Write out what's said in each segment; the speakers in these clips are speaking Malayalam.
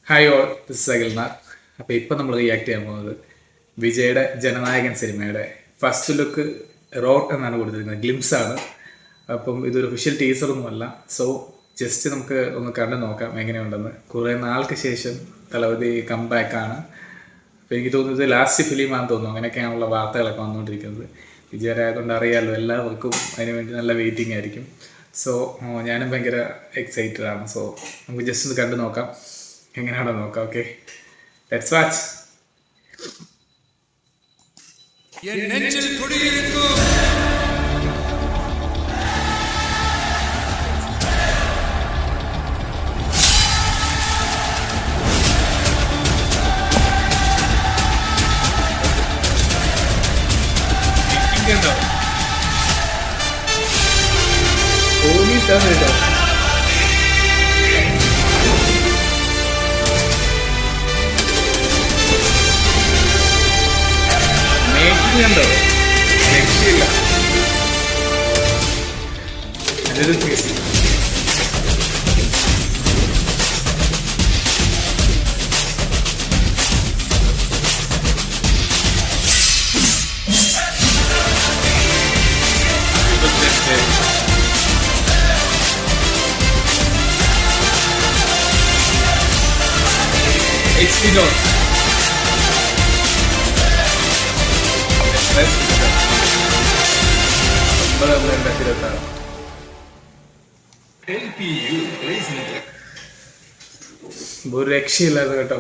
Hi all, this is Akhilnath. അപ്പോൾ ഇപ്പം നമ്മൾ റിയാക്ട് ചെയ്യാൻ പോകുന്നത് വിജയുടെ ജനനായകൻ സിനിമയുടെ ഫസ്റ്റ് ലുക്ക് റോട്ട് എന്നാണ് കൊടുത്തിരിക്കുന്നത്, ഗ്ലിംസ് ആണ്. അപ്പം ഇതൊരു ഒഫീഷ്യൽ ടീസറൊന്നുമല്ല. സോ ജസ്റ്റ് നമുക്ക് ഒന്ന് കണ്ടു നോക്കാം എങ്ങനെയുണ്ടെന്ന്. കുറേ നാൾക്ക് ശേഷം തലവതി കംബാക്കാണ്. അപ്പോൾ എനിക്ക് തോന്നുന്നത് ലാസ്റ്റ് ഫിലിമാണെന്ന് തോന്നുന്നു. അങ്ങനെയൊക്കെയാണുള്ള വാർത്തകളൊക്കെ വന്നുകൊണ്ടിരിക്കുന്നത്. വിജയുടെ ആയതുകൊണ്ട് അറിയാമല്ലോ, എല്ലാവർക്കും അതിന് വേണ്ടി നല്ല വെയിറ്റിംഗ് ആയിരിക്കും. സോ ഞാനും ഭയങ്കര എക്സൈറ്റഡ് ആണ്. സോ നമുക്ക് ജസ്റ്റ് ഒന്ന് കണ്ടു നോക്കാം എങ്ങനെയാണോ നോക്കാം. Okay, let's watch. പോലീസാണ് കേട്ടോ. ണ്ടോ രക്ഷയില്ല. നല്ലൊരു കേസ്. ഒരു രക്ഷയില്ലായിരുന്നു കേട്ടോ.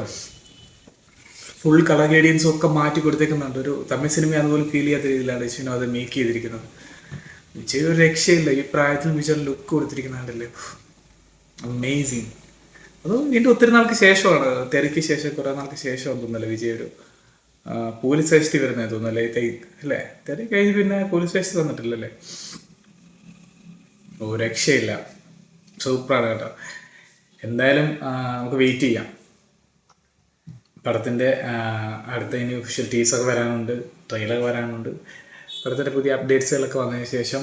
ഫുൾ കളർ ഗ്രേഡിയൻസും ഒക്കെ മാറ്റി കൊടുത്തേക്കുന്നുണ്ട്. ഒരു തമിഴ് സിനിമ അതുപോലെ ഫീൽ ചെയ്യാത്ത രീതിയിലാണ് വിജയനും അത് മേക്ക് ചെയ്തിരിക്കുന്നത്. വിജയ് ഒരു രക്ഷയില്ല. ഈ പ്രായത്തിൽ വിജയ് ലുക്ക് കൊടുത്തിരിക്കുന്നുണ്ടല്ലേ, അമേസിങ്. അത് വീണ്ടും ഒത്തിരി നാൾക്ക് ശേഷമാണ്, തിരക്ക് ശേഷം കുറേ നാൾക്ക് ശേഷമാണ് തോന്നുന്നല്ലേ വിജയ് ഒരു പോലീസ് സ്റ്റേഷനിൽ വരുന്നത് തോന്നുന്നല്ലേ. അല്ലേ, തിരക്ക് കഴിഞ്ഞ് പിന്നെ പോലീസ് സ്റ്റേഷനിൽ വന്നിട്ടില്ലല്ലേ. ഓ രക്ഷയില്ല, സൂപ്പറാണ് കേട്ടോ. എന്തായാലും നമുക്ക് വെയിറ്റ് ചെയ്യാം. പടത്തിൻ്റെ അടുത്ത ഇനി ഒഫീഷ്യൽ ടീസർ വരാനുണ്ട്, ട്രെയിലർ വരാനുണ്ട്. പടത്തിൻ്റെ പുതിയ അപ്ഡേറ്റ്സുകളൊക്കെ വന്നതിന് ശേഷം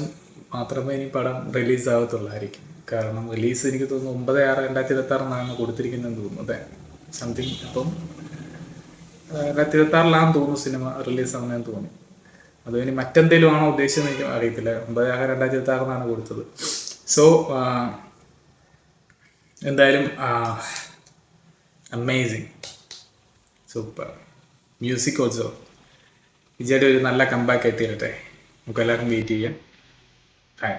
മാത്രമേ ഇനി പടം റിലീസ് ആവത്തുള്ളായിരിക്കും. കാരണം റിലീസ് എനിക്ക് തോന്നുന്നു 9/6/2026 കൊടുത്തിരിക്കുന്നതെന്ന് തോന്നുന്നു. അതെ, സംതിങ്. അപ്പം 2026 തോന്നുന്നു സിനിമ റിലീസ് ആവുന്നതെന്ന് തോന്നുന്നു. അത് ഇനി മറ്റെന്തെങ്കിലും ആണോ ഉദ്ദേശിച്ചതെന്ന് എനിക്ക് അറിയത്തില്ല. 9/6/2026 കൊടുത്തത്. സോ എന്തായാലും അമേസിങ്, സൂപ്പർ. Music also. വിജയുടെ ഒരു നല്ല കംബാക്ക് എത്തിയിരട്ടെ. നമുക്ക് എല്ലാവർക്കും വെയിറ്റ് ചെയ്യാം. ഹായ്.